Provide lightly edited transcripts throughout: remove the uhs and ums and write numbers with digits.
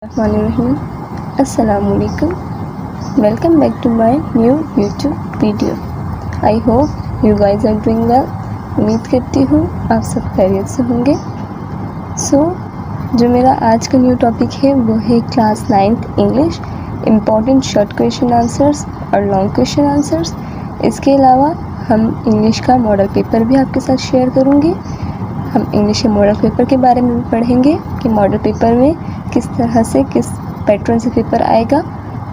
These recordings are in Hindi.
Assalamualaikum. Welcome back to my new YouTube video. I hope you guys are doing well. उम्मीद करती हूँ आप सब खैरियत से होंगे। जो मेरा आज का न्यू टॉपिक है वो है class 9th English important short question answers और लॉन्ग क्वेश्चन आंसर्स। इसके अलावा हम इंग्लिश का मॉडल पेपर भी आपके साथ शेयर करूँगी। हम इंग्लिश के मॉडल पेपर के बारे में भी पढ़ेंगे कि मॉडल पेपर में किस तरह से किस पैटर्न से पेपर आएगा,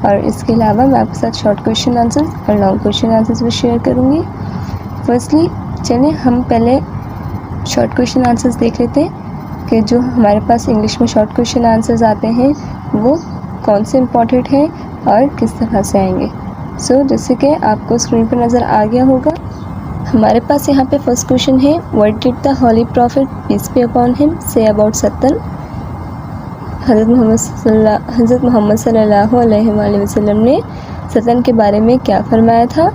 और इसके अलावा मैं आपके साथ शॉर्ट क्वेश्चन आंसर्स और लॉन्ग क्वेश्चन आंसर्स भी शेयर करूँगी। फर्स्टली चलिए हम पहले शॉर्ट क्वेश्चन आंसर्स देख लेते हैं कि जो हमारे पास इंग्लिश में शॉर्ट क्वेश्चन आंसर्स आते हैं वो कौन से इम्पॉर्टेंट हैं और किस तरह से आएंगे। जैसे कि आपको स्क्रीन पर नज़र आ गया होगा, हमारे पास यहाँ पे फर्स्ट क्वेश्चन है, what did the holy prophet peace be upon him say about Satan. हज़रत मोहम्मद सल्लल्लाहु अलैहि वसल्लम ने सतन के बारे में क्या फरमाया था।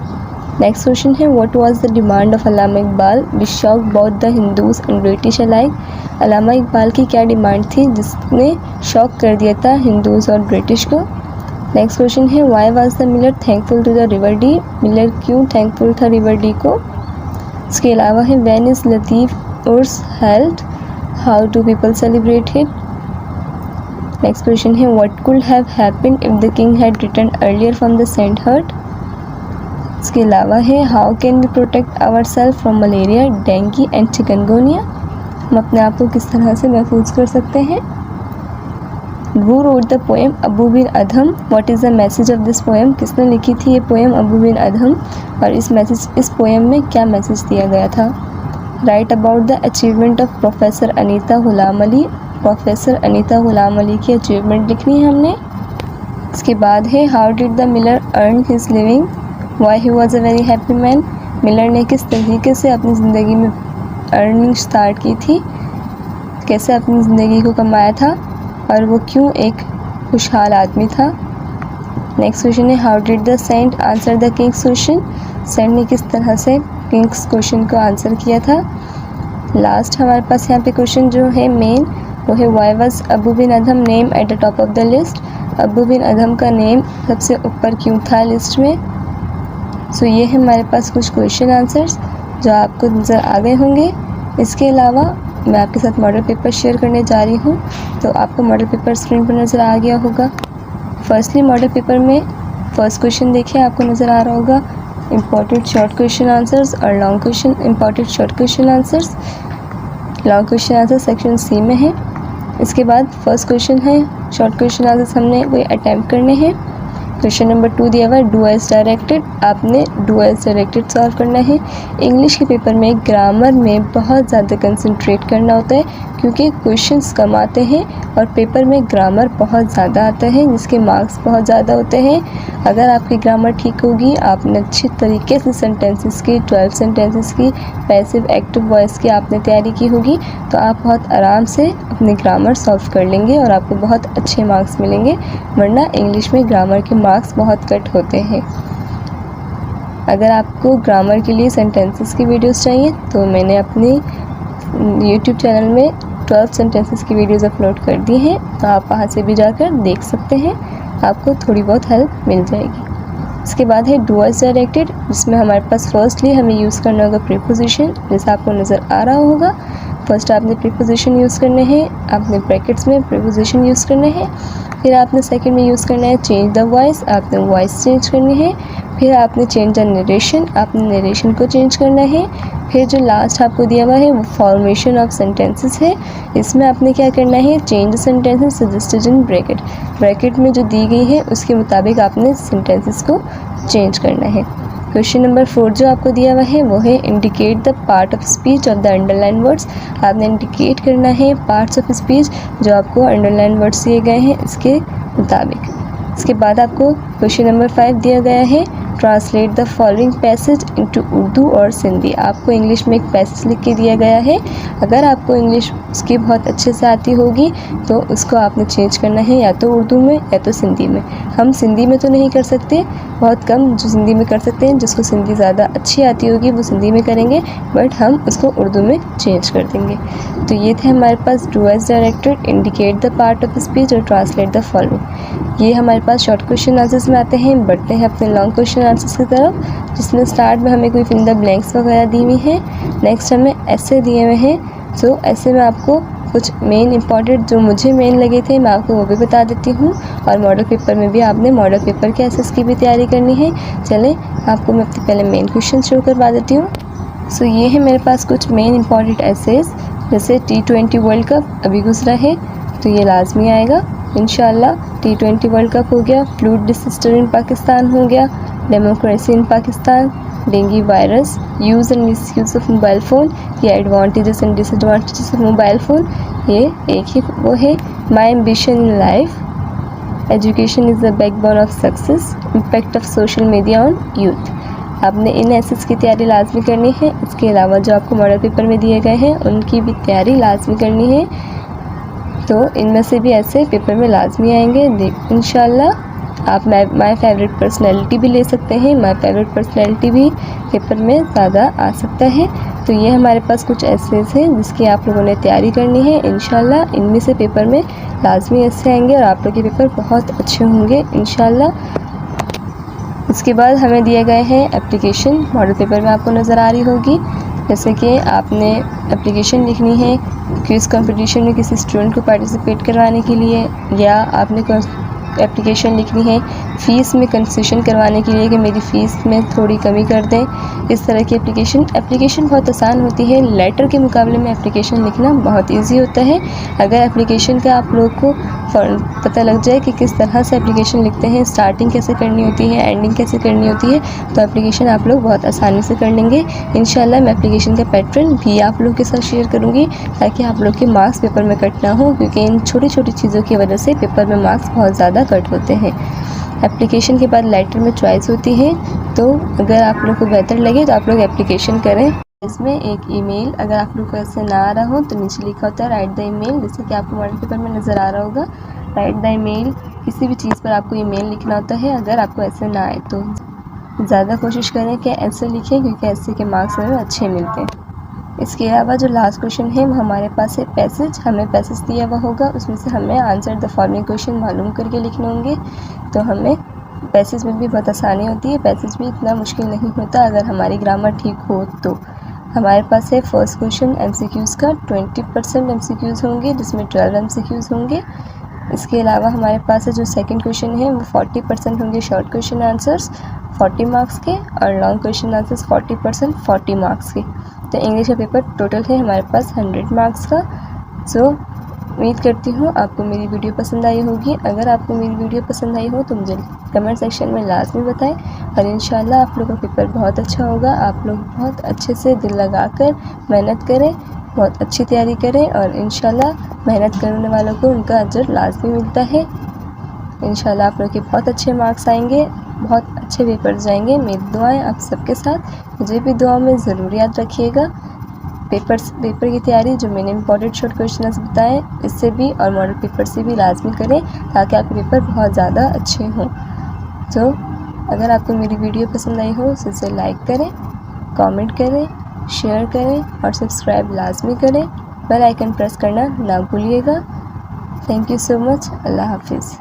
नेक्स्ट क्वेश्चन है, what was the demand of Allama Iqbal which shock both the Hindus and British alike. Allama Iqbal की क्या डिमांड थी जिसने शॉक कर दिया था हिंदूज और ब्रिटिश को। नेक्स्ट क्वेश्चन है, why was the miller thankful to the river Dee. Miller क्यों थैंकफुल था रिवर डी को। इसके अलावा है, when is Latif Urs held, how do people celebrate it. Next question है, what could have happened if the king had returned earlier from the saint hurt. इसके अलावा है, how can we protect our self from malaria, dengue and chikungunya. हम अपने आप को किस तरह से महफूज कर सकते हैं। Who wrote the poem Abou Ben Adhem, what is the message of this poem. किसने लिखी थी ये पोएम अबू बिन अदहम, और इस पोएम में क्या मैसेज दिया गया था। Write about the achievement of professor Anita Ghulam Ali. Professor Anita Ghulam Ali की अचीवमेंट लिखनी है हमने। इसके बाद है, how did the miller earn his living, why he was a very happy man. Miller ने किस तरीके से अपनी ज़िंदगी में अर्निंग स्टार्ट की थी, कैसे अपनी ज़िंदगी को कमाया था और वो क्यों एक खुशहाल आदमी था। नेक्स्ट क्वेश्चन है, how did the saint answer the king's question. Saint ने किस तरह से किंग्स क्वेश्चन को आंसर किया था। लास्ट हमारे पास यहाँ पे क्वेश्चन जो है मेन वो है, why was Abou Ben Adhem name at the top of the list. Abou Ben Adhem का नेम सबसे ऊपर क्यों था लिस्ट में। ये है हमारे पास कुछ क्वेश्चन आंसर्स जो आपको नज़र आ गए होंगे। इसके अलावा मैं आपके साथ मॉडल पेपर शेयर करने जा रही हूँ, तो आपको मॉडल पेपर स्क्रीन पर नज़र आ गया होगा। फर्स्टली मॉडल पेपर में फर्स्ट क्वेश्चन देखिए, आपको नज़र आ रहा होगा इम्पॉर्टेंट शॉर्ट क्वेश्चन आंसर्स और long question. Important short question answers, long question answer section C में है। इसके बाद फर्स्ट क्वेश्चन है, शॉर्ट क्वेश्चन आंसर्स हमने वही अटैम्प्ट करने हैं। क्वेश्चन नंबर 2 दिया हुआ है, डू एज डायरेक्टेड। आपने डू एज डायरेक्टेड सॉल्व करना है। इंग्लिश के पेपर में ग्रामर में बहुत ज़्यादा कंसंट्रेट करना होता है क्योंकि क्वेश्चंस कम आते हैं और पेपर में ग्रामर बहुत ज़्यादा आता है जिसके मार्क्स बहुत ज़्यादा होते हैं। अगर आपकी ग्रामर ठीक होगी, आपने अच्छी तरीके से सेंटेंसेस की 12 सेंटेंसेस की पैसिव एक्टिव वॉइस की आपने तैयारी की होगी तो आप बहुत आराम से अपनी ग्रामर सॉल्व कर लेंगे और आपको बहुत अच्छे मार्क्स मिलेंगे। वरना इंग्लिश में ग्रामर के मार्क्स बहुत कट होते हैं। अगर आपको ग्रामर के लिए सेंटेंसेस की वीडियोस चाहिए तो मैंने अपने YouTube चैनल में 12 सेंटेंसेस की वीडियोस अपलोड कर दी हैं, तो आप वहां से भी जाकर देख सकते हैं, आपको थोड़ी बहुत हेल्प मिल जाएगी। इसके बाद है डू एज डायरेक्टेड, जिसमें हमारे पास फर्स्टली हमें यूज़ करना होगा प्रीपोजिशन, जैसा आपको नज़र आ रहा होगा। फर्स्ट आपने प्रीपोजिशन यूज़ करने हैं, आपने ब्रैकेट्स में प्रीपोजिशन यूज़ करने हैं। फिर आपने सेकंड में यूज़ करना है चेंज द वॉइस, आपने वॉइस चेंज करनी है। फिर आपने चेंज द नरेशन, आपने नरेशन को चेंज करना है। फिर जो लास्ट आपको दिया हुआ है वो फॉर्मेशन ऑफ सेंटेंसेस है, इसमें आपने क्या करना है, change the sentences suggested in bracket. Bracket में जो दी गई है उसके मुताबिक आपने सेंटेंसेस को चेंज करना है। क्वेश्चन नंबर 4 जो आपको दिया हुआ है वो है indicate the part of speech of the underline words. आपने इंडिकेट करना है पार्ट्स ऑफ स्पीच जो आपको अंडरलाइन वर्ड्स दिए गए हैं इसके मुताबिक। इसके बाद आपको क्वेश्चन नंबर 5 दिया गया है, translate the following passage into Urdu और सिंधी। आपको इंग्लिश में एक पैसेज लिख के दिया गया है। अगर आपको इंग्लिश उसकी बहुत अच्छे से आती होगी तो उसको आपने चेंज करना है, या तो उर्दू में या तो सिंधी में। हम सिंधी में तो नहीं कर सकते, बहुत कम जो सिंधी में कर सकते हैं। जिसको सिंधी ज़्यादा अच्छी आती होगी वो सिंधी में करेंगे, बट हम उसको उर्दू में चेंज कर देंगे। तो ये थे हमारे पास do as directed, indicate the part of speech और ट्रांसलेट द फॉलोइंग। ये हमारे पास शॉर्ट क्वेश्चन आंसर्स में आते हैं। बढ़ते हैं अपने लॉन्ग क्वेश्चन आंसर्स की तरफ, जिसमें स्टार्ट में हमें कोई फिल इन द ब्लैंक्स वगैरह दी हुई हैं। नेक्स्ट हमें ऐसे दिए हुए हैं। तो ऐसे में आपको कुछ मेन इंपॉर्टेंट जो मुझे मेन लगे थे मैं आपको वो भी बता देती हूँ। और मॉडल पेपर में भी आपने मॉडल पेपर के एसेस की भी तैयारी करनी है। चलें आपको मैं पहले मेन क्वेश्चन शुरू करवा देती हूँ। सो ये है मेरे पास कुछ मेन इंपॉर्टेंट एसेस। जैसे T20 वर्ल्ड कप अभी गुजरा है तो ये लाजमी आएगा इंशाल्लाह। T20 वर्ल्ड कप हो गया, फ्लूड डिसास्टर इन पाकिस्तान हो गया, democracy in Pakistan, dengue virus, use and misuse of mobile phone, ये advantages and disadvantages of mobile phone, ये एक ही वो है। My ambition in life, education is the backbone of success, impact of social media on youth. आपने इन एसेस की तैयारी लाजमी करनी है। इसके अलावा जो आपको मॉडल पेपर में दिए गए हैं उनकी भी तैयारी लाजमी करनी है। तो इनमें से भी ऐसे पेपर में लाजमी आएंगे इंशाल्लाह। आप माई फेवरेट पर्सनैलिटी भी ले सकते हैं। माई फेवरेट पर्सनैलिटी भी पेपर में ज़्यादा आ सकता है। तो ये हमारे पास कुछ एसेस हैं जिसकी आप लोगों ने तैयारी करनी है इंशाल्लाह। इनमें से पेपर में लाजमी ऐसे आएंगे और आप लोग के पेपर बहुत अच्छे होंगे इंशाल्लाह। इसके बाद हमें दिए गए हैं एप्लीकेशन, मॉडल पेपर में आपको नज़र आ रही होगी। जैसे कि आपने एप्लीकेशन लिखनी है क्विज़ कंपटीशन में किसी स्टूडेंट को पार्टिसिपेट करवाने के लिए, या आपने एप्लीकेशन लिखनी है फ़ीस में कंसेशन करवाने के लिए कि मेरी फ़ीस में थोड़ी कमी कर दें। इस तरह की एप्लीकेशन बहुत आसान होती है। लेटर के मुकाबले में एप्लीकेशन लिखना बहुत इजी होता है। अगर एप्लीकेशन का आप लोग को पता लग जाए कि किस तरह से एप्लीकेशन लिखते हैं, स्टार्टिंग कैसे करनी होती है, एंडिंग कैसे करनी होती है, तो एप्लीकेशन आप लोग बहुत आसानी से कर लेंगे इंशाल्लाह। मैं एप्लीकेशन का पैटर्न भी आप लोग के साथ शेयर करूँगी ताकि आप लोग के मार्क्स पेपर में कट ना हो, क्योंकि इन छोटी छोटी चीज़ों की वजह से पेपर में मार्क्स बहुत ज़्यादा कट होते हैं। एप्लीकेशन के बाद लेटर में चॉइस होती है। तो अगर आप लोग को बेहतर लगे तो आप लोग एप्लीकेशन करें। इसमें एक ईमेल, अगर आप लोग को ऐसे ना आ रहा हो तो नीचे लिखा होता है राइट द ईमेल, जैसे कि आपको मॉडल पेपर में नज़र आ रहा होगा। राइट द ईमेल, किसी भी चीज़ पर आपको ईमेल लिखना होता है। अगर आपको ऐसे ना आए तो ज़्यादा कोशिश करें कि ऐसे लिखें, क्योंकि ऐसे के मार्क्स हमें अच्छे मिलते हैं। इसके अलावा जो लास्ट क्वेश्चन है वो हमारे पास है पैसेज। हमें पैसेज दिया हुआ होगा, उसमें से हमें आंसर द फॉलोइंग क्वेश्चन मालूम करके लिखने होंगे। तो हमें पैसेज में भी बहुत आसानी होती है, पैसेज भी इतना मुश्किल नहीं होता अगर हमारी ग्रामर ठीक हो तो। हमारे पास है फर्स्ट क्वेश्चन MCQs का, 20% MCQs होंगे जिसमें 12 MCQs होंगे। इसके अलावा हमारे पास है जो सेकंड क्वेश्चन है वो 40% होंगे शॉर्ट क्वेश्चन आंसर्स 40 मार्क्स के, और लॉन्ग क्वेश्चन आंसर्स 40% 40 मार्क्स के। तो इंग्लिश का पेपर टोटल है हमारे पास 100 मार्क्स का। सो उम्मीद करती हूँ आपको मेरी वीडियो पसंद आई होगी। अगर आपको मेरी वीडियो पसंद आई हो तो मुझे कमेंट सेक्शन में लाजमी बताएं, और इंशाल्लाह आप लोगों का पेपर बहुत अच्छा होगा। आप लोग बहुत अच्छे से दिल लगाकर मेहनत करें, बहुत अच्छी तैयारी करें, और इंशाल्लाह मेहनत करने वालों को उनका अजर लाजमी मिलता है। इंशाल्लाह आप लोग के बहुत अच्छे मार्क्स आएंगे, बहुत अच्छे पेपर जाएंगे। मेरी दुआएं आप सबके साथ, मुझे भी दुआ में ज़रूर याद रखिएगा। पेपर की तैयारी जो मैंने इंपॉर्टेंट शॉर्ट क्वेश्चन बताएं इससे भी और मॉडल पेपर से भी लाजमी करें ताकि आपके पेपर बहुत ज़्यादा अच्छे हों। तो अगर आपको मेरी वीडियो पसंद आई हो तो इसे लाइक करें, कमेंट करें, शेयर करें और सब्सक्राइब लाजमी करें। बेल आइकन प्रेस करना ना भूलिएगा। Thank you so much. अल्लाह हाफिज़।